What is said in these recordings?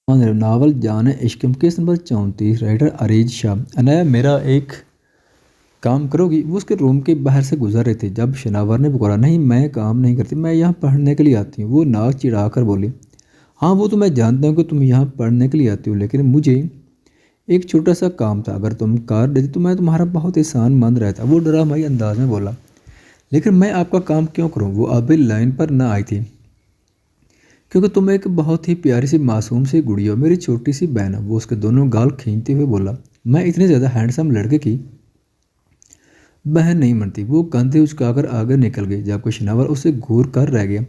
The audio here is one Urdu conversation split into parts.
ناول جان عشق کیس نمبر 34 رائٹر اریج شاہ۔ انایا میرا ایک کام کرو گی؟ وہ اس کے روم کے باہر سے گزر رہے تھے جب شناور نے پکارا، نہیں میں کام نہیں کرتی، میں یہاں پڑھنے کے لیے آتی ہوں۔ وہ ناک چڑھا کر بولی، ہاں وہ تو میں جانتا ہوں کہ تم یہاں پڑھنے کے لیے آتی ہو، لیکن مجھے ایک چھوٹا سا کام تھا، اگر تم کر دیتی تو میں تمہارا بہت احسان مند رہتا۔ وہ ڈرامائی انداز میں بولا، لیکن میں آپ کا کام کیوں کروں؟ وہ ابھی لائن پر نہ آئی تھی، کیونکہ تم ایک بہت ہی پیاری سی معصوم سی گڑی ہو، میری چھوٹی سی بہن۔ وہ اس کے دونوں گال کھینچتے ہوئے بولا، میں اتنے زیادہ ہینڈسم لڑکے کی بہن نہیں بنتی۔ وہ کندھے اچکا کر آگے نکل گئی جبکہ شناور اسے گھور کر رہ گیا۔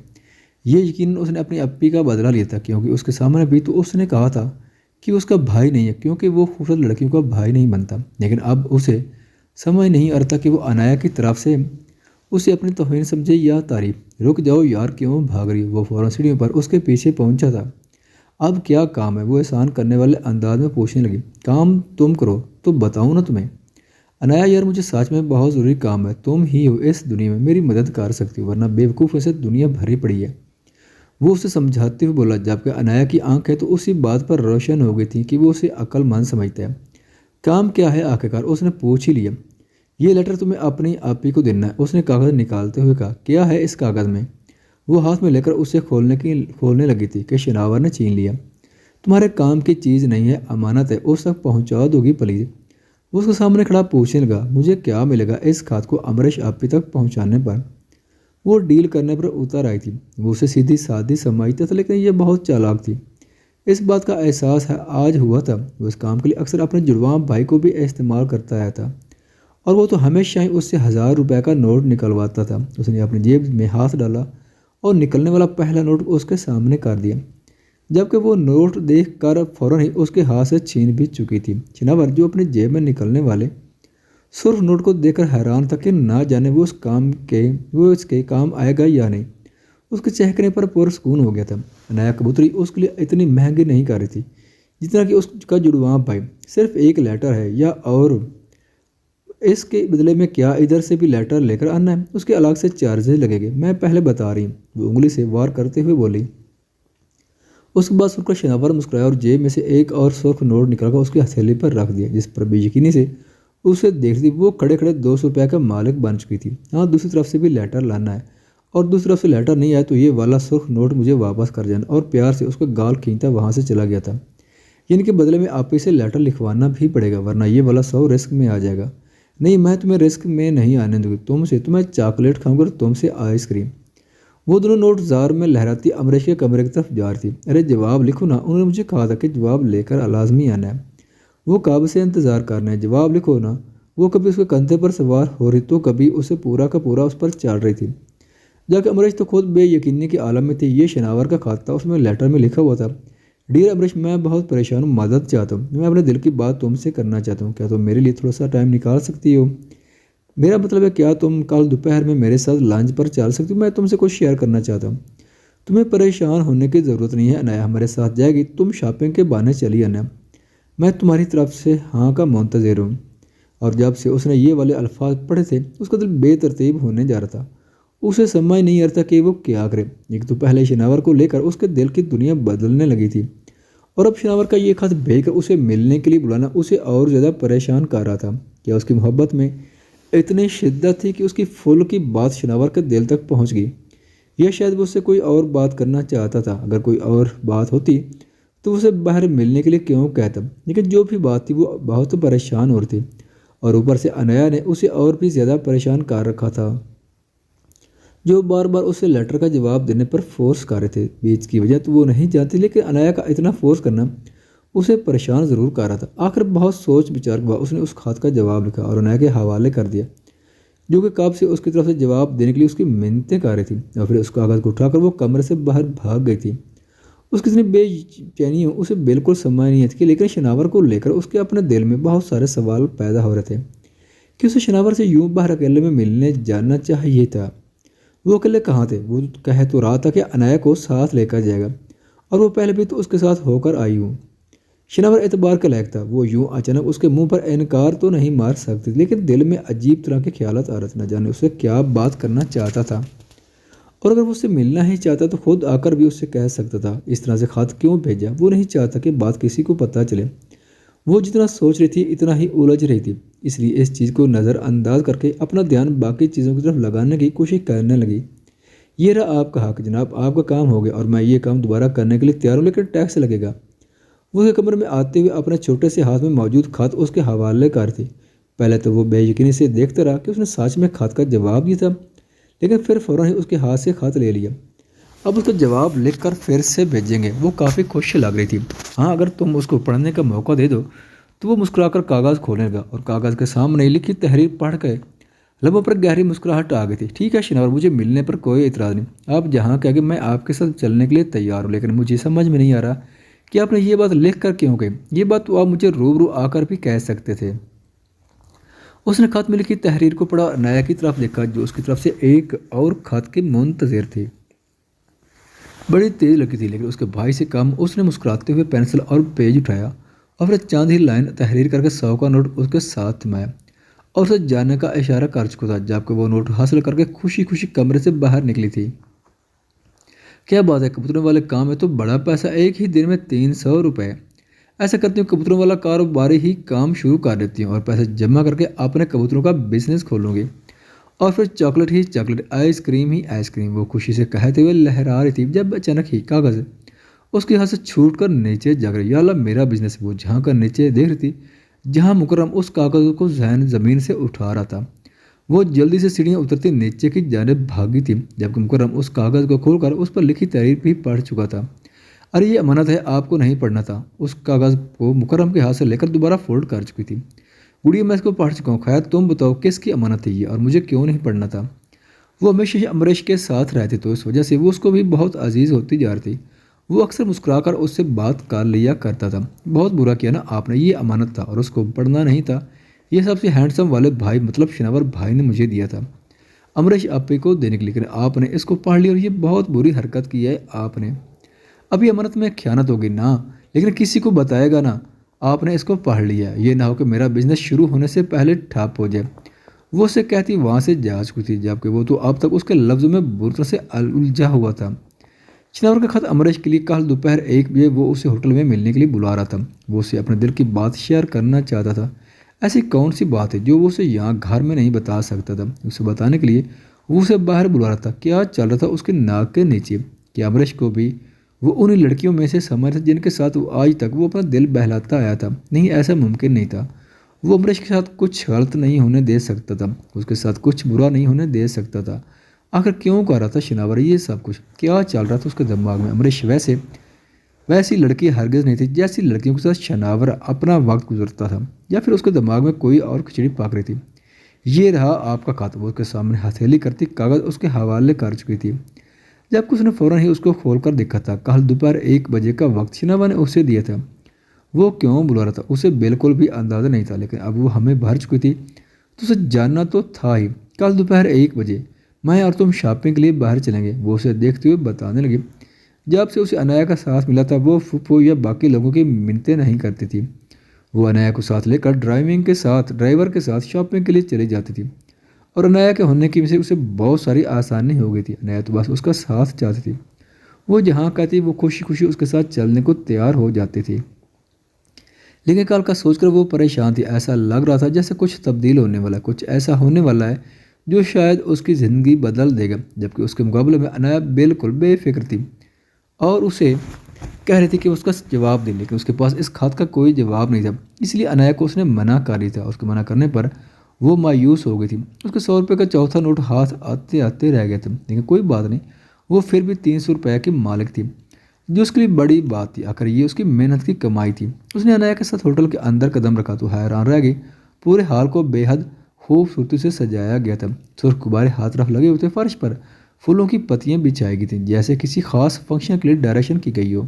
یہ یقیناً اس نے اپنی اپی کا بدلہ لیا تھا، کیونکہ اس کے سامنے بھی تو اس نے کہا تھا کہ اس کا بھائی نہیں ہے، کیونکہ وہ خوبصورت لڑکیوں کا بھائی نہیں بنتا۔ لیکن اب اسے سمجھ نہیں آتا کہ وہ انایا کی طرف سے اسے اپنی توہین سمجھے یا تعریف۔ رک جاؤ یار، کیوں بھاگ رہی؟ وہ فوراً سیڑھیوں پر اس کے پیچھے پہنچا تھا۔ اب کیا کام ہے؟ وہ احسان کرنے والے انداز میں پوچھنے لگی۔ کام تم کرو تو بتاؤں نا تمہیں؟ انایا یار مجھے سچ میں بہت ضروری کام ہے، تم ہی ہو اس دنیا میں میری مدد کر سکتی ہو، ورنہ بیوقوفوں سے دنیا بھری پڑی ہے۔ وہ اسے سمجھاتے ہوئے بولا جبکہ انایا کی آنکھیں تو اسی بات پر روشن ہو گئی تھیں کہ وہ اسے عقل مند سمجھتا ہے۔ کام کیا ہے آخرکار؟ اس نے پوچھ ہی لیا۔ یہ لیٹر تمہیں اپنی آپی کو دینا ہے، اس نے کاغذ نکالتے ہوئے کہا۔ کیا ہے اس کاغذ میں؟ وہ ہاتھ میں لے کر اسے کھولنے لگی تھی کہ شناور نے چھین لیا۔ تمہارے کام کی چیز نہیں ہے، امانت ہے، اس تک پہنچا دو گی پلیز؟ وہ اس کے سامنے کھڑا پوچھنے لگا، مجھے کیا ملے گا اس خط کو امریش آپی تک پہنچانے پر؟ وہ ڈیل کرنے پر اتر آئی تھی۔ وہ اسے سیدھی سادھی سمجھتا تھا، لیکن یہ بہت چالاک تھی۔ اس بات کا احساس آج ہوا تھا۔ وہ اس کام کے لیے اکثر اپنے جڑواں بھائی کو بھی استعمال کرتا آیا تھا، اور وہ تو ہمیشہ ہی اس سے 1000 روپے کا نوٹ نکلواتا تھا۔ اس نے اپنی جیب میں ہاتھ ڈالا اور نکلنے والا پہلا نوٹ اس کے سامنے کر دیا، جبکہ وہ نوٹ دیکھ کر فوراً ہی اس کے ہاتھ سے چھین بھی چکی تھی۔ شناور جو اپنی جیب میں نکلنے والے سرخ نوٹ کو دیکھ کر حیران تھا کہ نہ جانے وہ اس کے کام آئے گا یا نہیں۔ اس کے چہکنے پر پرسکون ہو گیا تھا۔ انایا کبوتری اس کے لیے اتنی مہنگی نہیں کر رہی تھی جتنا کہ اس کا جڑواں بھائی۔ صرف ایک لیٹر ہے یا اور اس کے بدلے میں کیا ادھر سے بھی لیٹر لے کر آنا ہے؟ اس کے الگ سے چارجز لگے گے، میں پہلے بتا رہی ہوں۔ وہ انگلی سے وار کرتے ہوئے بولی۔ اس کے بعد سن کر شناور مسکرایا اور جیب میں سے ایک اور سرخ نوٹ نکال کر اس کی ہتھیلی پر رکھ دیا، جس پر بے یقینی سے اسے دیکھتی وہ کھڑے کھڑے 200 روپے کا مالک بن چکی تھی۔ ہاں دوسری طرف سے بھی لیٹر لانا ہے، اور دوسری طرف سے لیٹر نہیں آیا تو یہ والا سرخ نوٹ مجھے واپس کر جانا۔ اور پیار سے اس کا گال کھینچتا وہاں سے چلا گیا تھا۔ یعنی کہ بدلے میں آپ اسے لیٹر لکھوانا بھی پڑے گا، ورنہ یہ والا 100 رسک میں آ جائے گا۔ نہیں میں تمہیں رسک میں نہیں آنے دوں گی، تم سے تو میں چاکلیٹ کھاؤں گا اور تم سے آئس کریم۔ وہ دونوں نوٹ زار میں لہراتی امریش کے کمرے کی طرف جا رہی تھی۔ ارے جواب لکھو نا، انہوں نے مجھے کہا تھا کہ جواب لے کر لازمی آنا ہے۔ وہ کب سے انتظار کر رہے ہیں، جواب لکھو نا۔ وہ کبھی اس کے کندھے پر سوار ہو رہی تو کبھی اسے پورا کا پورا اس پر چڑھ رہی تھی، جبکہ امریش تو خود بے یقینی کے عالم میں تھی۔ یہ شناور کا خط تھا، اس میں لیٹر میں لکھا ہوا تھا، ڈیئر امریش میں بہت پریشان ہوں، مدد چاہتا ہوں، میں اپنے دل کی بات تم سے کرنا چاہتا ہوں، کیا تم میرے لیے تھوڑا سا ٹائم نکال سکتی ہو؟ میرا مطلب ہے کیا تم کل دوپہر میں میرے ساتھ لنچ پر چل سکتی ہو؟ میں تم سے کچھ شیئر کرنا چاہتا ہوں۔ تمہیں پریشان ہونے کی ضرورت نہیں ہے، انایا ہمارے ساتھ جائے گی، تم شاپنگ کے بہانے چلی آنا، میں تمہاری طرف سے ہاں کا منتظر ہوں۔ اور جب سے اس نے یہ والے الفاظ پڑھے تھے اس کا دل بے ترتیب ہونے جا رہا تھا۔ اسے سمجھ نہیں آتا کہ وہ کیا کرے۔ ایک تو پہلے شناور کو لے کر اس کے دل کی دنیا بدلنے لگی تھی، اور اب شناور کا یہ خط بھیج کر اسے ملنے کے لیے بلانا اسے اور زیادہ پریشان کر رہا تھا۔ کیا اس کی محبت میں اتنی شدت تھی کہ اس کی پھول کی بات شناور کے دل تک پہنچ گئی، یا شاید وہ اس سے کوئی اور بات کرنا چاہتا تھا؟ اگر کوئی اور بات ہوتی تو اسے باہر ملنے کے لیے کیوں کہتا؟ لیکن جو بھی بات تھی وہ بہت پریشان ہو رہی تھی، اور اوپر سے انایا نے اسے اور بھی زیادہ پریشان کر رکھا تھا، جو بار بار اسے لیٹر کا جواب دینے پر فورس کر رہے تھے۔ بیچ کی وجہ تو وہ نہیں جانتی، لیکن انایا کا اتنا فورس کرنا اسے پریشان ضرور کر رہا تھا۔ آخر بہت سوچ بچار کے بعد اس نے اس خط کا جواب لکھا اور انایا کے حوالے کر دیا، جو کہ کب سے اس کی طرف سے جواب دینے کے لیے اس کی منتیں کر رہی تھی۔ اور پھر اس کاغذ کو اٹھا کر وہ کمرے سے باہر بھاگ گئی تھی۔ اس کی اتنی بے چینی اسے بالکل سمجھ نہیں آتی، لیکن شناور کو لے کر اس کے اپنے دل میں بہت سارے سوال پیدا ہو رہے تھے کہ اسے شناور سے یوں باہر اکیلے میں ملنے جانا چاہیے تھا۔ وہ اکیلے کہاں تھے؟ وہ کہہ تو رہا تھا کہ انایا کو ساتھ لے کر جائے گا، اور وہ پہلے بھی تو اس کے ساتھ ہو کر آئی ہوں۔ شناور اعتبار کا لائق تھا، وہ یوں اچانک اس کے منہ پر انکار تو نہیں مار سکتی، لیکن دل میں عجیب طرح کے خیالات آ رہے تھے، نہ جانے اسے کیا بات کرنا چاہتا تھا۔ اور اگر وہ اسے ملنا ہی چاہتا تو خود آ کر بھی اس سے کہہ سکتا تھا۔ اس طرح سے خط کیوں بھیجا؟ وہ نہیں چاہتا کہ بات کسی کو پتہ چلے۔ وہ جتنا سوچ رہی تھی اتنا ہی الجھ رہی تھی، اس لیے اس چیز کو نظر انداز کر کے اپنا دھیان باقی چیزوں کی طرف لگانے کی کوشش کرنے لگی۔ یہ رہا آپ کا حق جناب، آپ کا کام ہو گیا اور میں یہ کام دوبارہ کرنے کے لیے تیار ہوں، لیکن ٹیکس لگے گا۔ وہ اس کے کمرے میں آتے ہوئے اپنے چھوٹے سے ہاتھ میں موجود خط اس کے حوالے کر تھی۔ پہلے تو وہ بے یقینی سے دیکھتا رہا کہ اس نے سچ میں خط کا جواب دیا تھا، لیکن پھر فوراً ہی اس کے ہاتھ سے خط لے لیا۔ اب اس کا جواب لکھ کر پھر سے بھیجیں گے۔ وہ کافی خوش لگ رہی تھی۔ ہاں، اگر تم اس کو پڑھنے کا موقع دے دو تو وہ مسکرا کر کاغذ کھولنے لگا اور کاغذ کے سامنے لکھی تحریر پڑھ کے لبوں پر گہری مسکراہٹ آ گئی تھی۔ ٹھیک ہے شناور، مجھے ملنے پر کوئی اعتراض نہیں، آپ جہاں کہہ کہ میں آپ کے ساتھ چلنے کے لیے تیار ہوں، لیکن مجھے سمجھ میں نہیں آ رہا کہ آپ نے یہ بات لکھ کر کیوں کہی؟ یہ بات تو آپ مجھے روبرو آ کر بھی کہہ سکتے تھے۔ اس نے خط میں لکھی تحریر کو پڑھا اور عنایا کی طرف دیکھا جو اس کی طرف سے ایک اور خط کے منتظر تھی۔ بڑی تیز لگی تھی، لیکن اس کے بھائی سے کم۔ اس نے مسکراتے ہوئے پینسل اور پیج اٹھایا اور پھر چاند ہی لائن تحریر کر کے 100 کا نوٹ اس کے ساتھ تھمایا اور اسے جانے کا اشارہ کر چکا تھا، جبکہ وہ نوٹ حاصل کر کے خوشی خوشی کمرے سے باہر نکلی تھی۔ کیا بات ہے، کبوتروں والے کام میں تو بڑا پیسہ، ایک ہی دن میں 300 روپے۔ ایسا کرتی ہوں کبوتروں والا کاروباری ہی کام شروع کر دیتی ہوں اور پیسے جمع کر کے اپنے کبوتروں کا بزنس کھولوں گی، اور پھر چاکلیٹ ہی چاکلیٹ، آئس کریم ہی آئس کریم۔ وہ خوشی سے کہتے ہوئے لہرا رہی تھی جب اچانک ہی کاغذ اس کے ہاتھ سے چھوٹ کر نیچے جا گئی۔ یا اللہ، میرا بزنس! وہ جہاں کر نیچے دیکھ رہی تھی جہاں مکرم اس کاغذ کو زمین سے اٹھا رہا تھا۔ وہ جلدی سے سیڑھیاں اترتی نیچے کی جانب بھاگی تھی، جبکہ مکرم اس کاغذ کو کھول کر اس پر لکھی تحریر بھی پڑھ چکا تھا۔ ارے یہ امانت ہے، آپ کو نہیں پڑھنا تھا۔ اس کاغذ کو مکرم کے ہاتھ سے لے کر دوبارہ فولڈ کر چکی تھی۔ گڑیا، میں اس کو پڑھ چکا ہوں، خیر تم بتاؤ کس کی امانت ہے یہ اور مجھے کیوں نہیں پڑھنا تھا؟ وہ ہمیشہ امریش کے ساتھ رہتے تو اس وجہ سے وہ اس کو بھی بہت عزیز ہوتی جا رہی تھی۔ وہ اکثر مسکرا کر اس سے بات کر لیا کرتا تھا۔ بہت برا کیا نا آپ نے، یہ امانت تھا اور اس کو پڑھنا نہیں تھا۔ یہ سب سے ہینڈسم والے بھائی مطلب شناور بھائی نے مجھے دیا تھا امریش آپے کو دینے کے لیے، لیکن آپ نے اس کو پڑھ لیا اور یہ بہت بری حرکت کی ہے آپ نے۔ ابھی امانت میں خیانت ہوگی نا، لیکن کسی کو بتائے گا نا آپ نے اس کو پڑھ لیا، یہ نہ ہو کہ میرا بزنس شروع ہونے سے پہلے ٹھپ ہو جائے۔ وہ اسے کہتی وہاں سے جا چکی تھی، جبکہ وہ تو اب تک اس کے لفظوں میں بری طرح سے الجھا ہوا تھا۔ شناور کا خط امریش کے لیے کل دوپہر 1 بجے وہ اسے ہوٹل میں ملنے کے لیے بلا رہا تھا۔ وہ اسے اپنے دل کی بات شیئر کرنا چاہتا تھا۔ ایسی کون سی بات ہے جو وہ اسے یہاں گھر میں نہیں بتا سکتا تھا؟ اسے بتانے کے لیے وہ اسے باہر بلا رہا تھا۔ کیا چل رہا تھا اس کے ناک کے نیچے؟ کہ امریش کو بھی وہ انہی لڑکیوں میں سے سمجھ تھا جن کے ساتھ وہ آج تک وہ اپنا دل بہلاتا آیا تھا؟ نہیں، ایسا ممکن نہیں تھا۔ وہ امریش کے ساتھ کچھ غلط نہیں ہونے دے سکتا تھا، اس کے ساتھ کچھ برا نہیں ہونے دے سکتا تھا۔ آخر کیوں کر رہا تھا شناور یہ سب کچھ؟ کیا چل رہا تھا اس کے دماغ میں؟ امریش ویسی لڑکی ہرگز نہیں تھی جیسی لڑکیوں کے ساتھ شناور اپنا وقت گزرتا تھا، یا پھر اس کے دماغ میں کوئی اور کھچڑی پک رہی تھی۔ یہ رہا آپ کا خط۔ وہ اس کے سامنے ہتھیلی کرتی کاغذ اس کے حوالے کر چکی تھی، جبکہ اس نے فوراً ہی اس کو کھول کر دیکھا تھا۔ کل دوپہر 1 بجے کا وقت شناور نے اسے دیا تھا۔ وہ کیوں بلا رہا تھا اسے بالکل بھی اندازہ نہیں تھا، لیکن اب وہ ہمیں بھر چکی تھی تو اسے جاننا تو تھا ہی۔ کل دوپہر 1 بجے میں اور تم شاپنگ کے لیے باہر چلیں گے، وہ اسے دیکھتے ہوئے بتانے لگی۔ جب سے اسے عنایا کا ساتھ ملا تھا وہ پھپھو یا باقی لوگوں کی منتیں نہیں کرتی تھی۔ وہ عنایا کو ساتھ لے کر ڈرائیور کے ساتھ شاپنگ کے لیے چلی جاتی تھی، اور عنایا کے ہونے کی وجہ سے اسے بہت ساری آسانی ہو گئی تھی۔ عنایا تو بس اس کا ساتھ چاہتی تھی، وہ جہاں کہتی وہ خوشی خوشی اس کے ساتھ چلنے کو تیار ہو جاتی تھی۔ لیکن کل کا سوچ کر وہ پریشان تھی۔ ایسا لگ رہا تھا جیسے کچھ تبدیل ہونے والا ہے، کچھ ایسا ہونے والا ہے جو شاید اس کی زندگی بدل دے گا، جبکہ اس کے مقابلے میں عنایا بالکل بے فکر تھی اور اسے کہہ رہی تھی کہ اس کا جواب دے، لیکن اس کے پاس اس خط کا کوئی جواب نہیں تھا۔ اس لیے عنایا کو اس نے منع کر دیا تھا۔ اس کے منع کرنے پر وہ مایوس ہو گئی تھی۔ اس کے 100 روپے کا چوتھا نوٹ ہاتھ آتے آتے رہ گیا تھا، لیکن کوئی بات نہیں، وہ پھر بھی 300 روپے کی مالک تھی، جو اس کے لیے بڑی بات تھی۔ آخر یہ اس کی محنت کی کمائی تھی۔ اس نے عنایا کے ساتھ ہوٹل کے اندر قدم رکھا تو حیران رہ گئی۔ پورے ہال کو بے حد خوبصورتی سے سجایا گیا تھا۔ سرخ غبارے ہر طرف لگے ہوئے تھے، فرش پر پھولوں کی پتیاں بچھائی گئی تھیں جیسے کسی خاص فنکشن کے لیے ڈیکوریشن کی گئی ہو۔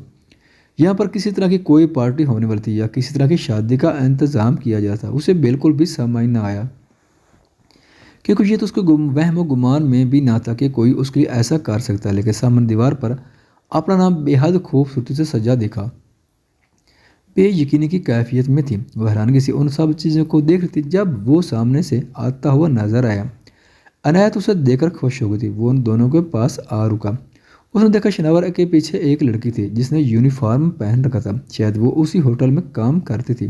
یہاں پر کسی طرح کی کوئی پارٹی ہونے والی تھی یا کسی طرح کی شادی کا انتظام کیا جاتا تھا، اسے بالکل بھی سمجھ نہ آیا، کیونکہ یہ تو اس کے وہم و گمان میں بھی نہ تھا کہ کوئی اس کے لیے ایسا کر سکتا ہے۔ لیکن سامنے دیوار پر اپنا نام بے حد خوبصورتی سے سجا دیکھا، بے یقینی کی کیفیت میں تھی۔ وہ حیرانگی سے ان سب چیزوں کو دیکھ رہی تھی جب وہ سامنے سے آتا ہوا نظر آیا۔ عنایت اسے دیکھ کر خوش ہو گئی تھی۔ وہ ان دونوں کے پاس آ رکا۔ اس نے دیکھا شناور کے پیچھے ایک لڑکی تھی جس نے یونیفارم پہن رکھا تھا، شاید وہ اسی ہوٹل میں کام کرتی تھی۔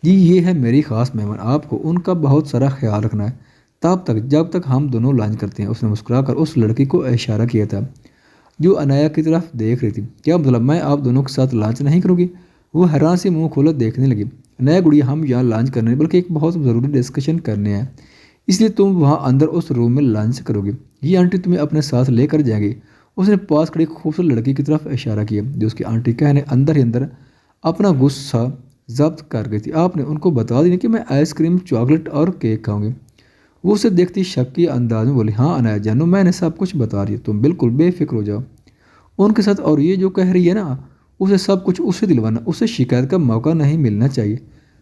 جی یہ ہے میری خاص مہمان، آپ کو ان کا بہت سارا خیال رکھنا ہے تب تک جب تک ہم دونوں لنچ کرتے ہیں۔ اس نے مسکرا کر اس لڑکی کو اشارہ کیا تھا جو عنایا کی طرف دیکھ رہی تھی۔ کیا مطلب، میں آپ دونوں کے ساتھ لنچ نہیں کروں گی؟ وہ حیران سے منہ کھولا دیکھنے لگی۔ عنایا گڑیا، ہم یہاں لنچ کرنے نہیں بلکہ ایک بہت ضروری ڈسکشن کرنے ہیں، اس لیے تم وہاں اندر اس روم میں لنچ کرو گی، یہ آنٹی تمہیں اپنے ساتھ لے کر جائیں گی۔ اس نے پاس کھڑی خوبصورت لڑکی کی طرف اشارہ کیا جو اس کی آنٹی کہنے اندر ہی اندر اپنا غصہ ضبط کر گئی تھی۔ آپ نے ان کو بتا دی کہ میں آئس کریم، چاکلیٹ اور کیک کھاؤں گی؟ وہ اسے دیکھتی شکی انداز میں بولی، ہاں عنایا جانو، میں نے سب کچھ بتا رہی ہے، تم بالکل بے فکر ہو جاؤ ان کے ساتھ۔ اور یہ جو کہہ رہی ہے نا، اسے سب کچھ اسے دلوانا، اسے شکایت کا موقع نہیں ملنا چاہیے،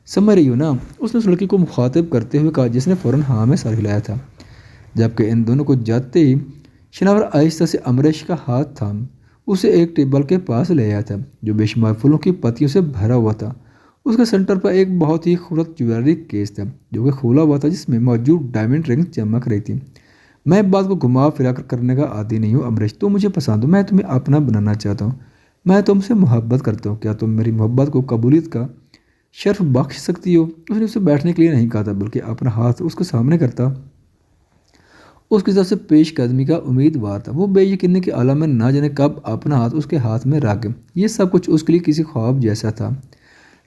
سمجھ رہی ہو نا؟ اس نے اس لڑکی کو مخاطب کرتے ہوئے کہا جس نے فوراً ہاں میں سر ہلایا تھا۔ جبکہ ان دونوں کو جاتے ہی شناور آہستہ سے امریش کا ہاتھ تھام اسے ایک ٹیبل کے پاس لے آیا تھا جو بے شمار پھولوں کی پتیوں سے بھرا ہوا تھا۔ اس کے سینٹر پر ایک بہت ہی خوبصورت جویلری کیس تھا جو کہ کھولا ہوا تھا، جس میں موجود ڈائمنڈ رنگ چمک رہی تھی۔ میں بات کو گھما پھرا کر کرنے کا عادی نہیں ہوں امریش، تم مجھے پسند ہو، میں تمہیں اپنا بنانا چاہتا ہوں، میں تم سے محبت کرتا ہوں، کیا تم میری محبت کو قبولیت کا شرف بخش سکتی ہو؟ اس نے اسے بیٹھنے کے لیے نہیں کہا تھا بلکہ اپنا ہاتھ اس کے سامنے کرتا اس کی طرف سے پیش قدمی کا امیدوار تھا۔ وہ بے یقینی کے عالم میں نہ جانے کب اپنا ہاتھ اس کے ہاتھ میں رکھ گیا۔ یہ سب کچھ اس کے لیے کسی خواب جیسا تھا۔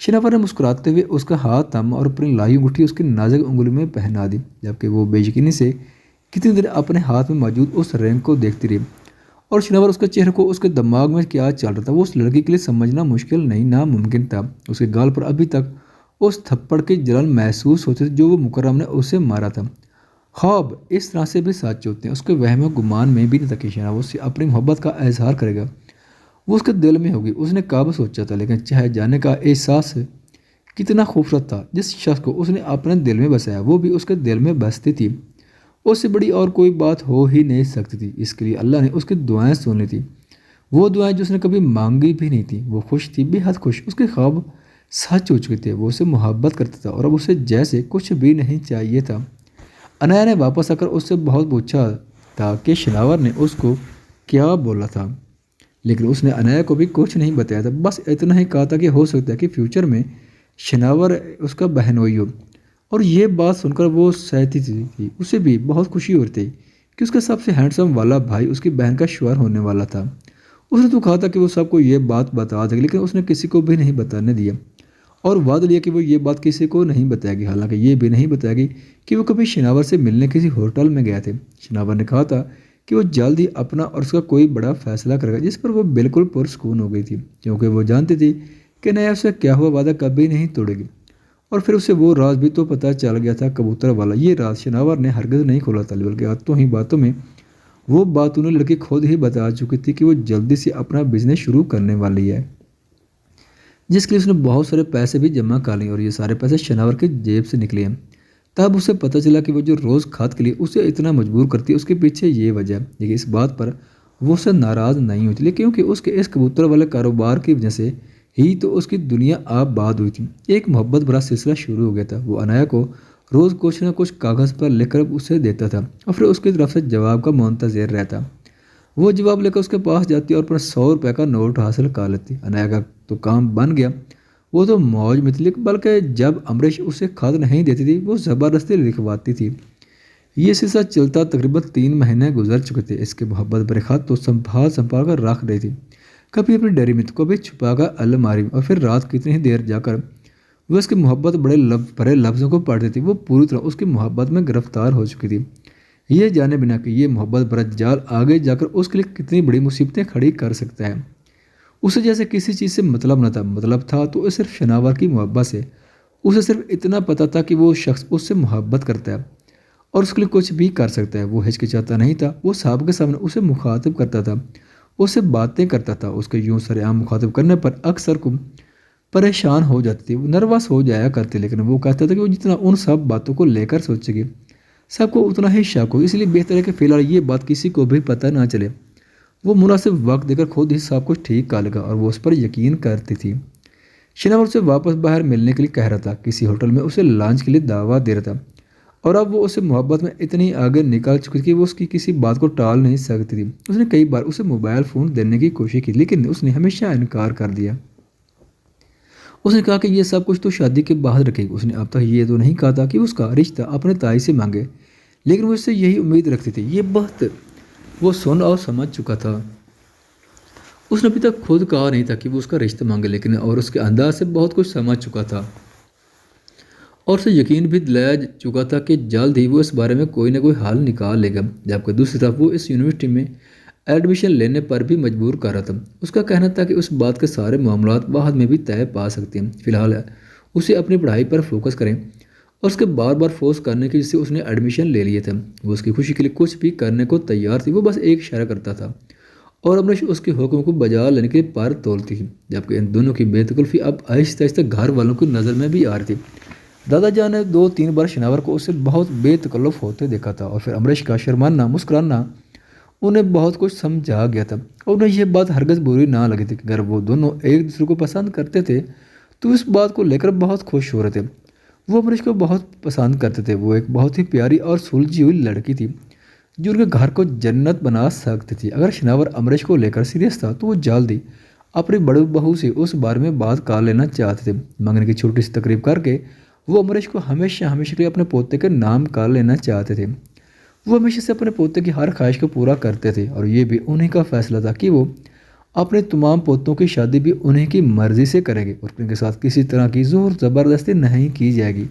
شناور نے مسکراتے ہوئے اس کا ہاتھ تھاما اور اپنی لائی انگوٹھی اس کی نازک انگلی میں پہنا دی، جبکہ وہ بے یقینی سے کتنی دیر اپنے ہاتھ میں موجود اس رنگ کو دیکھتی رہی۔ اور شناور اس کے چہرے کو، اس کے دماغ میں کیا چل رہا تھا وہ اس لڑکی کے لیے سمجھنا مشکل نہیں، ناممکن تھا۔ اس کے گال پر ابھی تک اس تھپڑ کی جلن محسوس ہوتی تھی جو وہ مکرم نے اسے مارا تھا۔ خواب اس طرح سے بھی سچ ہوتے ہیں، اس کے وہم و گمان میں بھی نہ تھا کہ شناور اس سے اپنی محبت کا اظہار کرے گا، وہ اس کے دل میں ہوگی۔ اس نے کب سوچا تھا، لیکن چاہے جانے کا احساس کتنا خوبصورت تھا، جس شخص کو اس نے اپنے دل میں بسایا وہ بھی اس کے دل میں بستی تھی۔ اس سے بڑی اور کوئی بات ہو ہی نہیں سکتی تھی۔ اس کے لیے اللہ نے اس کی دعائیں سن لی تھی، وہ دعائیں جو اس نے کبھی مانگی بھی نہیں تھی۔ وہ خوش تھی، بے حد خوش، اس کے خواب سچ ہو چکے تھے، وہ اسے محبت کرتا تھا اور اب اسے جیسے کچھ بھی نہیں چاہیے تھا۔ عنایا نے واپس آ کر اس سے بہت پوچھا تھا کہ شناور نے اس کو کیا بولا تھا، لیکن اس نے عنایا کو بھی کچھ نہیں بتایا تھا، بس اتنا ہی کہا تھا کہ ہو سکتا ہے کہ فیوچر میں شناور اس کا بہنوئی ہو۔ اور یہ بات سن کر وہ سہتی تھی، اسے بھی بہت خوشی ہو رہی تھی کہ اس کا سب سے ہینڈسم والا بھائی اس کی بہن کا شوہر ہونے والا تھا۔ اس نے تو کہا تھا کہ وہ سب کو یہ بات بتا دے گی، لیکن اس نے کسی کو بھی نہیں بتانے دیا اور وعدہ لیا کہ وہ یہ بات کسی کو نہیں بتائے گی، حالانکہ یہ بھی نہیں بتائے گی کہ وہ کبھی شناور سے ملنے کسی ہوٹل میں گئے تھے۔ شناور نے کہا تھا کہ وہ جلد ہی اپنا اور اس کا کوئی بڑا فیصلہ کرے گا، جس پر وہ بالکل پرسکون ہو گئی تھی کیونکہ وہ جانتی تھی کہ عنایا اس سے کیا ہوا وعدہ کبھی نہیں توڑے گی۔ اور پھر اسے وہ راز بھی تو پتہ چل گیا تھا، کبوتر والا۔ یہ راز شناور نے ہرگز نہیں کھولا تھا، بلکہ باتوں ہی باتوں میں وہ بات انہیں لڑکی خود ہی بتا چکی تھی کہ وہ جلدی سے اپنا بزنس شروع کرنے والی ہے، جس کے لیے اس نے بہت سارے پیسے بھی جمع کر لیے اور یہ سارے پیسے شناور کی جیب سے نکلے ہیں۔ تب اسے پتہ چلا کہ وہ جو روز خط کے لیے اسے اتنا مجبور کرتی ہے اس کے پیچھے یہ وجہ ہے، لیکن اس بات پر وہ اس سے ناراض نہیں ہوتی، لیکن کیونکہ اس کے اس کبوتر والے کاروبار کی وجہ سے ہی تو اس کی دنیا آباد ہوئی تھی۔ ایک محبت بھرا سلسلہ شروع ہو گیا تھا۔ وہ عنایا کو روز کچھ نہ کچھ کاغذ پر لکھ کر اسے دیتا تھا اور پھر اس کی طرف سے جواب کا منتظر رہتا۔ وہ جواب لے کر اس کے پاس جاتی اور اپنا 100 روپے کا نوٹ حاصل کر لیتی۔ عنایا کا تو کام بن گیا، وہ تو موج میں تھی، بلکہ جب امریش اسے خط نہیں دیتی تھی وہ زبردستی لکھواتی تھی۔ یہ سلسلہ چلتا تقریباً 3 مہینے گزر چکے تھے۔ اس کے محبت بھرے خط تو سنبھال کر رکھ رہی تھی، کبھی اپنی ڈیری میں تو کبھی چھپا کر الماری میں، اور پھر رات کتنی ہی دیر جا کر وہ اس کی محبت بڑے لفظوں کو پڑھتی تھی۔ وہ پوری طرح اس کی محبت میں گرفتار ہو چکی تھی، یہ جانے بنا کہ یہ محبت بھرا جال آگے جا کر اس کے لیے کتنی بڑی مصیبتیں کھڑی کر سکتا ہے۔ اسے جیسے کسی چیز سے مطلب نہ تھا، مطلب تھا تو صرف شناور کی محبت سے۔ اسے صرف اتنا پتہ تھا کہ وہ شخص اس سے محبت کرتا ہے اور اس کے لیے کچھ بھی کر سکتا ہے۔ وہ ہچکچاتا نہیں تھا، وہ صاحب کے سامنے اسے مخاطب کرتا تھا، اس سے باتیں کرتا تھا۔ اس کے یوں سرعام مخاطب کرنے پر اکثر کو پریشان ہو جاتی تھی، وہ نروس ہو جایا کرتی، لیکن وہ کہتا تھا کہ وہ جتنا ان سب باتوں کو لے کر سوچے گی سب کو اتنا ہی شک ہو، اس لیے بہتر ہے کہ فی الحال یہ بات کسی کو بھی پتہ نہ چلے۔ وہ مناسب وقت دے کر خود ہی سب کچھ ٹھیک کر لے گا اور وہ اس پر یقین کرتی تھی۔ شناور سے واپس باہر ملنے کے لیے کہہ رہا تھا، کسی ہوٹل میں اسے لنچ کے لیے دعوت دے رہا تھا اور اب وہ اسے محبت میں اتنی آگے نکال چکی تھی کہ وہ اس کی کسی بات کو ٹال نہیں سکتی تھی۔ اس نے کئی بار اسے موبائل فون دینے کی کوشش کی لیکن اس نے ہمیشہ انکار کر دیا۔ اس نے کہا کہ یہ سب کچھ تو شادی کے بعد رکھے گی۔ اس نے اب تک یہ تو نہیں کہا تھا کہ اس کا رشتہ اپنے تائی سے مانگے، لیکن وہ اس سے یہی امید رکھتی تھی۔ یہ بات وہ سن اور سمجھ چکا تھا۔ اس نے ابھی تک خود کہا نہیں تھا کہ وہ اس کا رشتہ مانگے، لیکن اور اس کے انداز سے بہت کچھ سمجھ چکا تھا اور اسے یقین بھی دلایا چکا تھا کہ جلد ہی وہ اس بارے میں کوئی نہ کوئی حل نکال لے گا۔ جبکہ دوسری طرف وہ اس یونیورسٹی میں ایڈمیشن لینے پر بھی مجبور کر رہا تھا۔ اس کا کہنا تھا کہ اس بات کے سارے معاملات بعد میں بھی طے پا سکتے ہیں، فی الحال اسے اپنی پڑھائی پر فوکس کریں، اور اس کے بار بار فورس کرنے کی وجہ سے اس نے ایڈمیشن لے لیے تھے۔ وہ اس کی خوشی کے لیے کچھ بھی کرنے کو تیار تھی، وہ بس ایک اشارہ کرتا تھا اور امریش اس کے حکم کو بجا لینے کے لیے پر تولتی تھی۔ جبکہ ان دونوں کی بے تکلفی اب آہستہ آہستہ گھر والوں کی نظر میں بھی آ رہی تھی۔ دادا جان نے 2-3 بار شناور کو اس سے بہت بے تکلف ہوتے دیکھا تھا، اور پھر امریش کا شرمانا مسکرانا انہیں بہت کچھ سمجھا گیا تھا، اور انہیں یہ بات ہرگز بری نہ لگی تھی کہ اگر وہ دونوں ایک دوسرے کو پسند کرتے تھے تو اس بات کو لے کر بہت خوش ہو رہے تھے۔ وہ امریش کو بہت پسند کرتے تھے۔ وہ ایک بہت ہی پیاری اور سلجھی ہوئی لڑکی تھی جو ان کے گھر کو جنت بنا سکتی تھی۔ اگر شناور امریش کو لے کر سیریس تھا تو وہ جلدی اپنی بڑی بہو سے اس بارے میں بات کر لینا چاہتے تھے۔ منگنے کی چھوٹی سی تقریب کر کے وہ امریش کو ہمیشہ کے لیے اپنے پوتے کے نام کر لینا چاہتے تھے۔ وہ ہمیشہ سے اپنے پوتے کی ہر خواہش کو پورا کرتے تھے، اور یہ بھی انہیں کا فیصلہ تھا کہ وہ اپنے تمام پوتوں کی شادی بھی انہیں کی مرضی سے کریں گے اور ان کے ساتھ کسی طرح کی زور زبردستی نہیں کی جائے گی،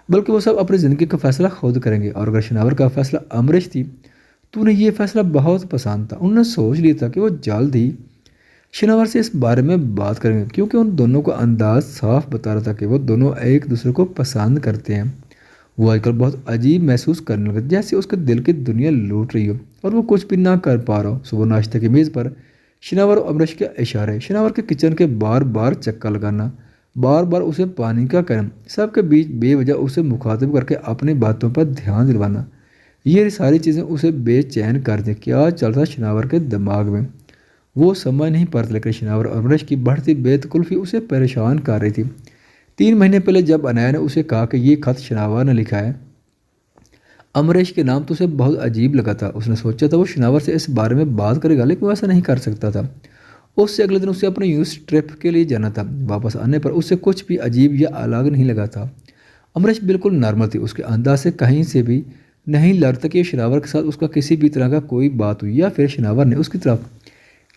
بلکہ وہ سب اپنی زندگی کا فیصلہ خود کریں گے۔ اور اگر شناور کا فیصلہ امریش تھی تو انہیں یہ فیصلہ بہت پسند تھا۔ انہوں نے سوچ لیا تھا کہ وہ جلد ہی شناور سے اس بارے میں بات کریں گے، کیونکہ ان دونوں کا انداز صاف بتا رہا تھا کہ وہ دونوں ایک دوسرے کو پسند کرتے ہیں۔ وہ آج کل بہت عجیب محسوس کرنے لگا، جیسے اس کے دل کی دنیا لوٹ رہی ہو اور وہ کچھ بھی نہ کر پا رہا ہو۔ صبح ناشتے کی میز پر شناور اور امریش کے اشارے، شناور کے کچن کے بار بار چکر لگانا، بار بار اسے پانی کا کرم، سب کے بیچ بے وجہ اسے مخاطب کر کے اپنی باتوں پر دھیان دلوانا، یہ ساری چیزیں اسے بے چین کر دیں۔ کیا چل رہا شناور کے دماغ میں وہ سمجھ نہیں پاتا، لیکن شناور اور امریش کی بڑھتی بے تکلفی اسے پریشان کر رہی تھی۔ 3 مہینے پہلے جب انایا نے اسے کہا کہ یہ خط شناور نے لکھا ہے امریش کے نام، تو اسے بہت عجیب لگا تھا۔ اس نے سوچا تھا وہ شناور سے اس بارے میں بات کرے گا، لیکن وہ ایسا نہیں کر سکتا تھا۔ اس سے اگلے دن اسے اپنے یونیورسٹی ٹرپ کے لیے جانا تھا۔ واپس آنے پر اسے کچھ بھی عجیب یا الگ نہیں لگا تھا۔ امریش بالکل نارمل تھی، اس کے انداز سے کہیں سے بھی نہیں لگتا کہ شناور کے ساتھ اس کا کسی بھی طرح کا کوئی بات ہوئی یا پھر شناور نے اس کی طرف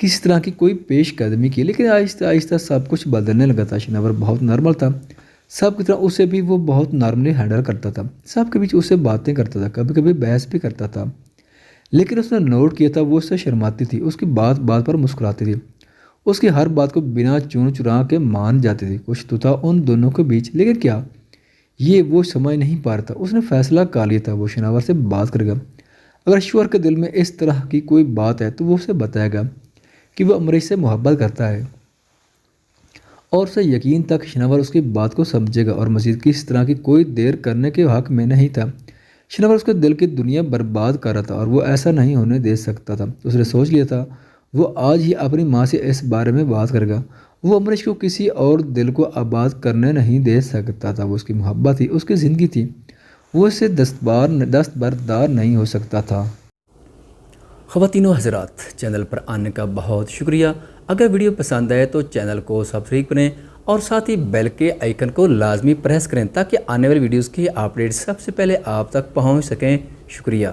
کسی طرح کی کوئی پیش قدمی کی، لیکن آہستہ آہستہ سب کچھ بدلنے لگا تھا۔ شناور بہت نارمل تھا، سب کی طرح اسے بھی وہ بہت نارملی ہینڈل کرتا تھا، سب کے بیچ اسے باتیں کرتا تھا، کبھی کبھی بحث بھی کرتا تھا، لیکن اس نے نوٹ کیا تھا وہ اس سے شرماتی تھی، اس کی بات بات پر مسکراتی تھی، اس کی ہر بات کو بنا چون چرا کے مان جاتی تھی۔ کچھ تو تھا ان دونوں کے بیچ، لیکن کیا یہ وہ سمجھ نہیں پا رہا تھا۔ اس نے فیصلہ کر لیا تھا وہ شناور سے بات کرے گا۔ اگر شناور کے دل میں اس طرح کی کوئی بات ہے تو وہ اسے بتائے گا کہ وہ امریش سے محبت کرتا ہے، اور اسے یقین تک شناور اس کی بات کو سمجھے گا اور مزید کسی طرح کی کوئی دیر کرنے کے حق میں نہیں تھا۔ شناور اس کے دل کی دنیا برباد کر رہا تھا اور وہ ایسا نہیں ہونے دے سکتا تھا۔ اس نے سوچ لیا تھا وہ آج ہی اپنی ماں سے اس بارے میں بات کرے گا۔ وہ امریش کو کسی اور دل کو آباد کرنے نہیں دے سکتا تھا، وہ اس کی محبت تھی، اس کی زندگی تھی، وہ اس سے دستبردار نہیں ہو سکتا تھا۔ خواتین و حضرات، چینل پر آنے کا بہت شکریہ۔ اگر ویڈیو پسند آئے تو چینل کو سبسکرائب کریں اور ساتھ ہی بیل کے آئیکن کو لازمی پریس کریں تاکہ آنے والی ویڈیوز کی اپڈیٹ سب سے پہلے آپ تک پہنچ سکیں۔ شکریہ۔